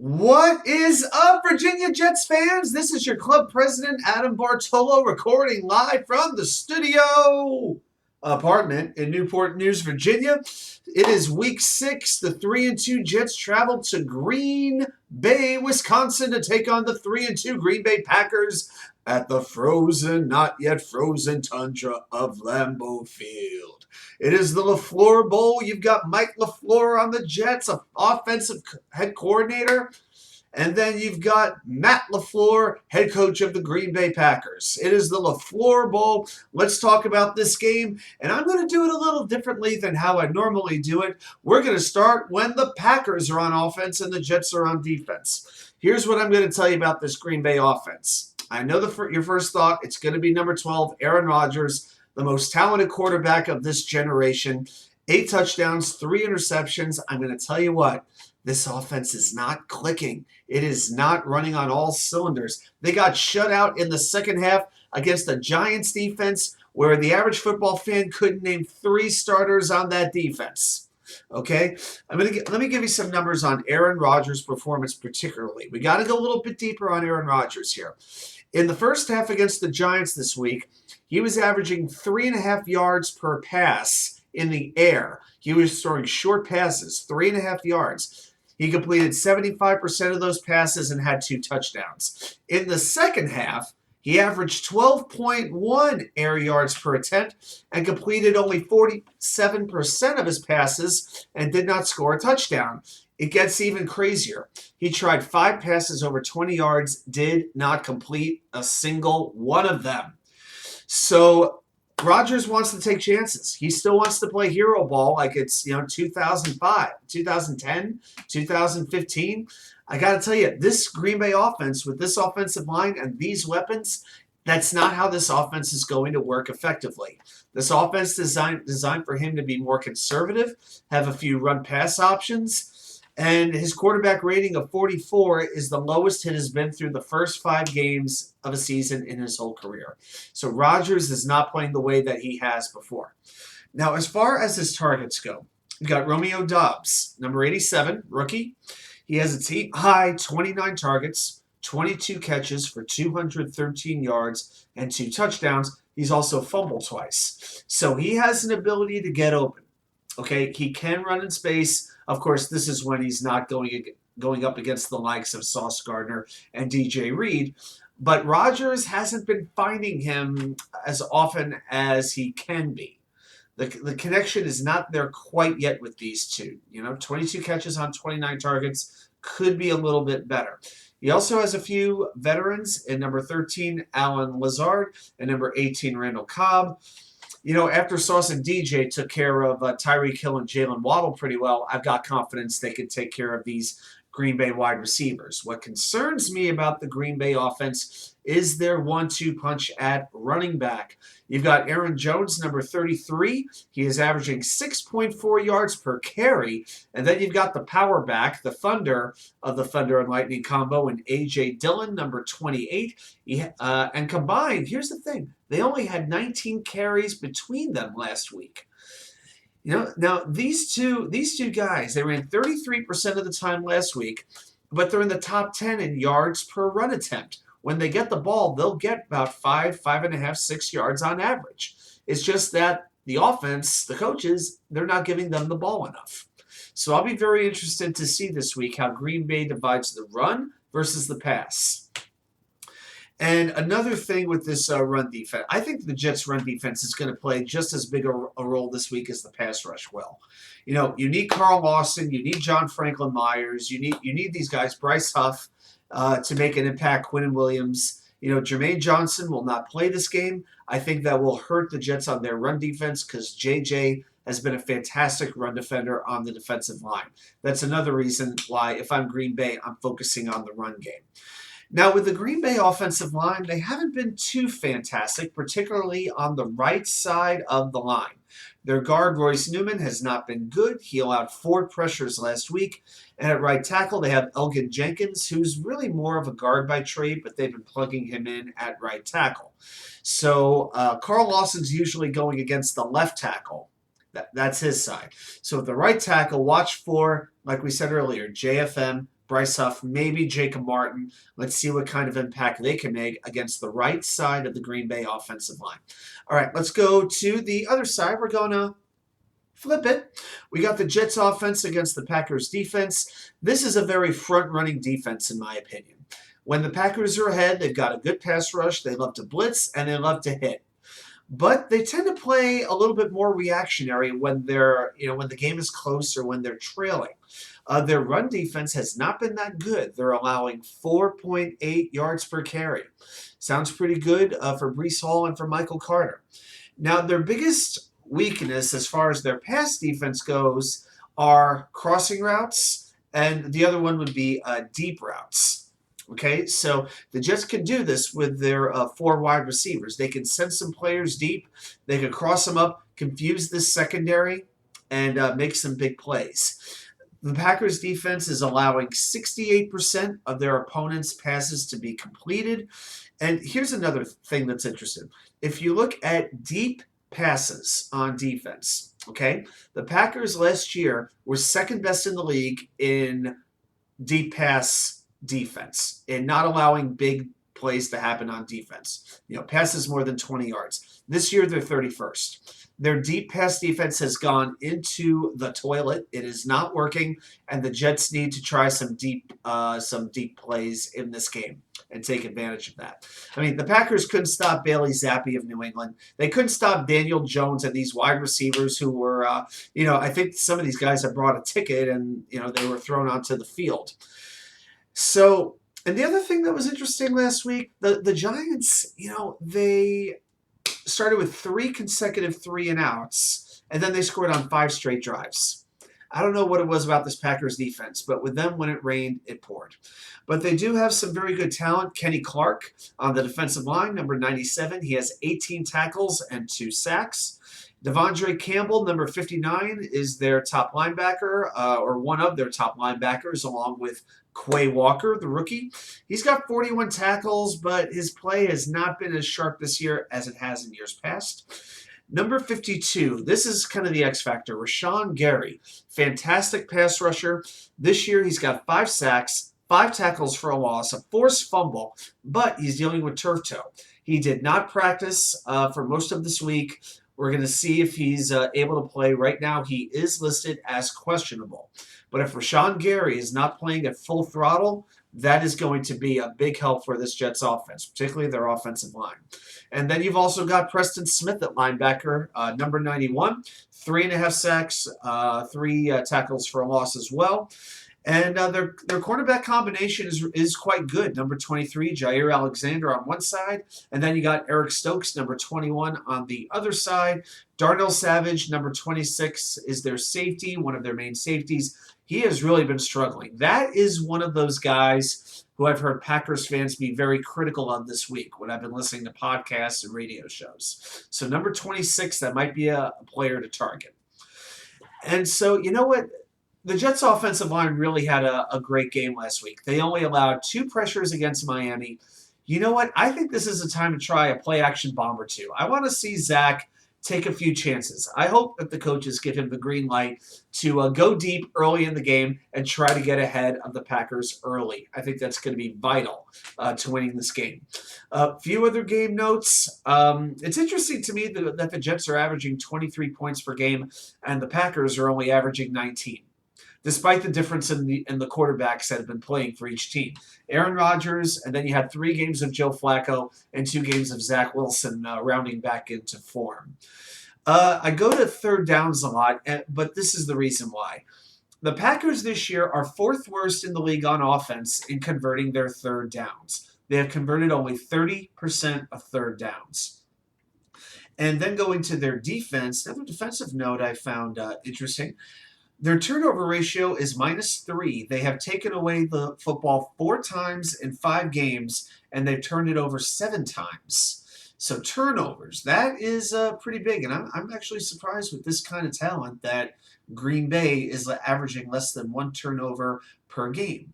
What is up, Virginia Jets fans? This is your club president, Adam Bartolo, recording live from the studio apartment in Newport News, Virginia. It is week 6. The 3-2 Jets travel to Green Bay, Wisconsin to take on the 3-2 Green Bay Packers at the frozen, not yet frozen tundra of Lambeau Field. It is the LaFleur Bowl. You've got Mike LaFleur on the Jets, offensive head coordinator. And then you've got Matt LaFleur, head coach of the Green Bay Packers. It is the LaFleur Bowl. Let's talk about this game. And I'm going to do it a little differently than how I normally do it. We're going to start when the Packers are on offense and the Jets are on defense. Here's what I'm going to tell you about this Green Bay offense. I know your first thought, it's going to be number 12, Aaron Rodgers, the most talented quarterback of this generation. 8 touchdowns, 3 interceptions. I'm going to tell you what, this offense is not clicking. It is not running on all cylinders. They got shut out in the second half against the Giants defense where the average football fan couldn't name 3 starters on that defense. Okay, let me give you some numbers on Aaron Rodgers' performance particularly. We got to go a little bit deeper on Aaron Rodgers here. In the first half against the Giants this week, he was averaging 3.5 yards per pass in the air. He was throwing short passes, 3.5 yards. He completed 75% of those passes and had 2 touchdowns. In the second half, he averaged 12.1 air yards per attempt and completed only 47% of his passes and did not score a touchdown. It gets even crazier. He tried 5 passes over 20 yards, did not complete a single one of them. So Rodgers wants to take chances. He still wants to play hero ball like it's 2005, 2010, 2015. I got to tell you, this Green Bay offense with this offensive line and these weapons, that's not how this offense is going to work effectively. This offense is designed for him to be more conservative, have a few run-pass options, and his quarterback rating of 44 is the lowest it has been through the first 5 games of a season in his whole career. So Rodgers is not playing the way that he has before. Now, as far as his targets go, you've got Romeo Doubs, number 87, rookie. He has a team-high 29 targets, 22 catches for 213 yards, and 2 touchdowns. He's also fumbled twice. So he has an ability to get open. Okay, he can run in space. Of course, this is when he's not going up against the likes of Sauce Gardner and DJ Reed. But Rodgers hasn't been finding him as often as he can be. The connection is not there quite yet with these two. 22 catches on 29 targets could be a little bit better. He also has a few veterans in number 13, Allen Lazard, and number 18, Randall Cobb. After Sauce and DJ took care of Tyreek Hill and Jalen Waddle pretty well, I've got confidence they could take care of these Green Bay wide receivers. What concerns me about the Green Bay offense is their 1-2 punch at running back. You've got Aaron Jones, number 33. He is averaging 6.4 yards per carry. And then you've got the power back, the thunder of the Thunder and Lightning combo, and A.J. Dillon, number 28. And combined, here's the thing, they only had 19 carries between them last week. Now these two guys, they ran 33% of the time last week, but they're in the top 10 in yards per run attempt. When they get the ball, they'll get about 5.5, 6 yards on average. It's just that the offense, the coaches, they're not giving them the ball enough. So I'll be very interested to see this week how Green Bay divides the run versus the pass. And another thing with this run defense, I think the Jets' run defense is going to play just as big a role this week as the pass rush will. You need Carl Lawson, you need John Franklin Myers, you need these guys, Bryce Huff, to make an impact, Quinnen Williams. Jermaine Johnson will not play this game. I think that will hurt the Jets on their run defense because JJ has been a fantastic run defender on the defensive line. That's another reason why, if I'm Green Bay, I'm focusing on the run game. Now, with the Green Bay offensive line, they haven't been too fantastic, particularly on the right side of the line. Their guard, Royce Newman, has not been good. He allowed 4 pressures last week. And at right tackle, they have Elgin Jenkins, who's really more of a guard by trade, but they've been plugging him in at right tackle. So Carl Lawson's usually going against the left tackle. That's his side. So at the right tackle, watch for, like we said earlier, JFM, Bryce Huff, maybe Jacob Martin. Let's see what kind of impact they can make against the right side of the Green Bay offensive line. All right, let's go to the other side. We're going to flip it. We got the Jets offense against the Packers defense. This is a very front-running defense, in my opinion. When the Packers are ahead, they've got a good pass rush. They love to blitz, and they love to hit. But they tend to play a little bit more reactionary when when the game is close or when they're trailing. Their run defense has not been that good. They're allowing 4.8 yards per carry. Sounds pretty good for Breece Hall and for Michael Carter. Now, their biggest weakness as far as their pass defense goes are crossing routes, and the other one would be deep routes. Okay, so the Jets can do this with their 4 wide receivers. They can send some players deep. They can cross them up, confuse this secondary, and make some big plays. The Packers defense is allowing 68% of their opponents' passes to be completed. And here's another thing that's interesting. If you look at deep passes on defense, okay, the Packers last year were second best in the league in deep pass defense and not allowing big plays to happen on defense. Passes more than 20 yards. This year, they're 31st. Their deep pass defense has gone into the toilet. It is not working, and the Jets need to try some deep plays in this game and take advantage of that. I mean, the Packers couldn't stop Bailey Zappi of New England. They couldn't stop Daniel Jones and these wide receivers who were, I think some of these guys have brought a ticket and, they were thrown onto the field. So, and the other thing that was interesting last week, the Giants, they started with 3 consecutive 3-and-outs, and then they scored on 5 straight drives. I don't know what it was about this Packers defense, but with them, when it rained, it poured. But they do have some very good talent. Kenny Clark on the defensive line, number 97. He has 18 tackles and 2 sacks. Devondre Campbell, number 59, is their top linebacker, or one of their top linebackers, along with Quay Walker, the rookie. He's got 41 tackles, but his play has not been as sharp this year as it has in years past. Number 52, this is kind of the X factor, Rashawn Gary. Fantastic pass rusher. This year he's got 5 sacks, 5 tackles for a loss, a forced fumble, but he's dealing with turf toe. He did not practice for most of this week. We're going to see if he's able to play. Right now, he is listed as questionable. But if Rashawn Gary is not playing at full throttle, that is going to be a big help for this Jets offense, particularly their offensive line. And then you've also got Preston Smith at linebacker, number 91, 3.5 sacks, 3 tackles for a loss as well. And their cornerback combination is quite good. Number 23, Jair Alexander on one side. And then you got Eric Stokes, number 21 on the other side. Darnell Savage, number 26, is their safety, one of their main safeties. He has really been struggling. That is one of those guys who I've heard Packers fans be very critical of this week when I've been listening to podcasts and radio shows. So number 26, that might be a player to target. And so, you know what? The Jets' offensive line really had a great game last week. They only allowed 2 pressures against Miami. You know what? I think this is a time to try a play-action bomb or 2. I want to see Zach take a few chances. I hope that the coaches give him the green light to go deep early in the game and try to get ahead of the Packers early. I think that's going to be vital to winning this game. A few other game notes. It's interesting to me that the Jets are averaging 23 points per game and the Packers are only averaging 19. Despite the difference in the quarterbacks that have been playing for each team. Aaron Rodgers, and then you had 3 games of Joe Flacco and 2 games of Zach Wilson rounding back into form. I go to third downs a lot, but this is the reason why. The Packers this year are 4th worst in the league on offense in converting their third downs. They have converted only 30% of third downs. And then going to their defense, another defensive note I found interesting. Their turnover ratio is -3. They have taken away the football 4 times in 5 games, and they've turned it over 7 times. So turnovers, that is pretty big. And I'm actually surprised with this kind of talent that Green Bay is averaging less than 1 turnover per game.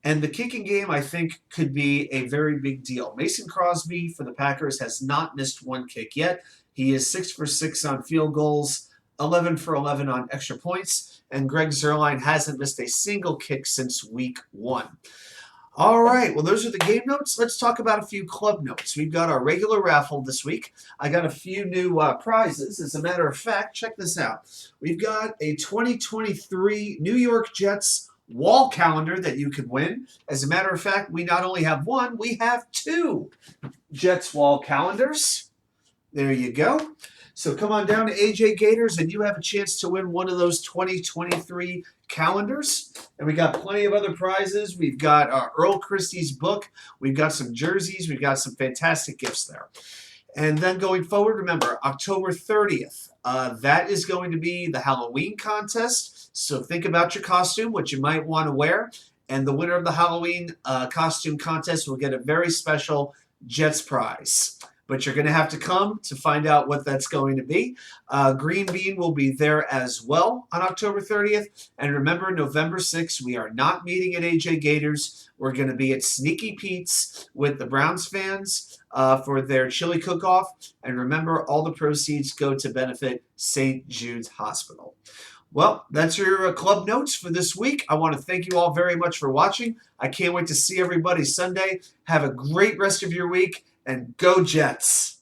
And the kicking game, I think, could be a very big deal. Mason Crosby for the Packers has not missed 1 kick yet. He is 6 for 6 on field goals. 11 for 11 on extra points, and Greg Zerline hasn't missed a single kick since week 1. All right, well, those are the game notes. Let's talk about a few club notes. We've got our regular raffle this week. I got a few new prizes. As a matter of fact, check this out. We've got a 2023 New York Jets wall calendar that you can win. As a matter of fact, we not only have one, we have 2 Jets wall calendars. There you go. So come on down to AJ Gators and you have a chance to win one of those 2023 calendars. And we got plenty of other prizes. We've got Earl Christie's book. We've got some jerseys. We've got some fantastic gifts there. And then going forward, remember, October 30th, that is going to be the Halloween contest. So think about your costume, what you might want to wear. And the winner of the Halloween costume contest will get a very special Jets prize. But you're going to have to come to find out what that's going to be. Green Bean will be there as well on October 30th. And remember, November 6th, we are not meeting at AJ Gators. We're going to be at Sneaky Pete's with the Browns fans for their chili cook-off. And remember, all the proceeds go to benefit St. Jude's Hospital. Well, that's your club notes for this week. I want to thank you all very much for watching. I can't wait to see everybody Sunday. Have a great rest of your week. And go Jets!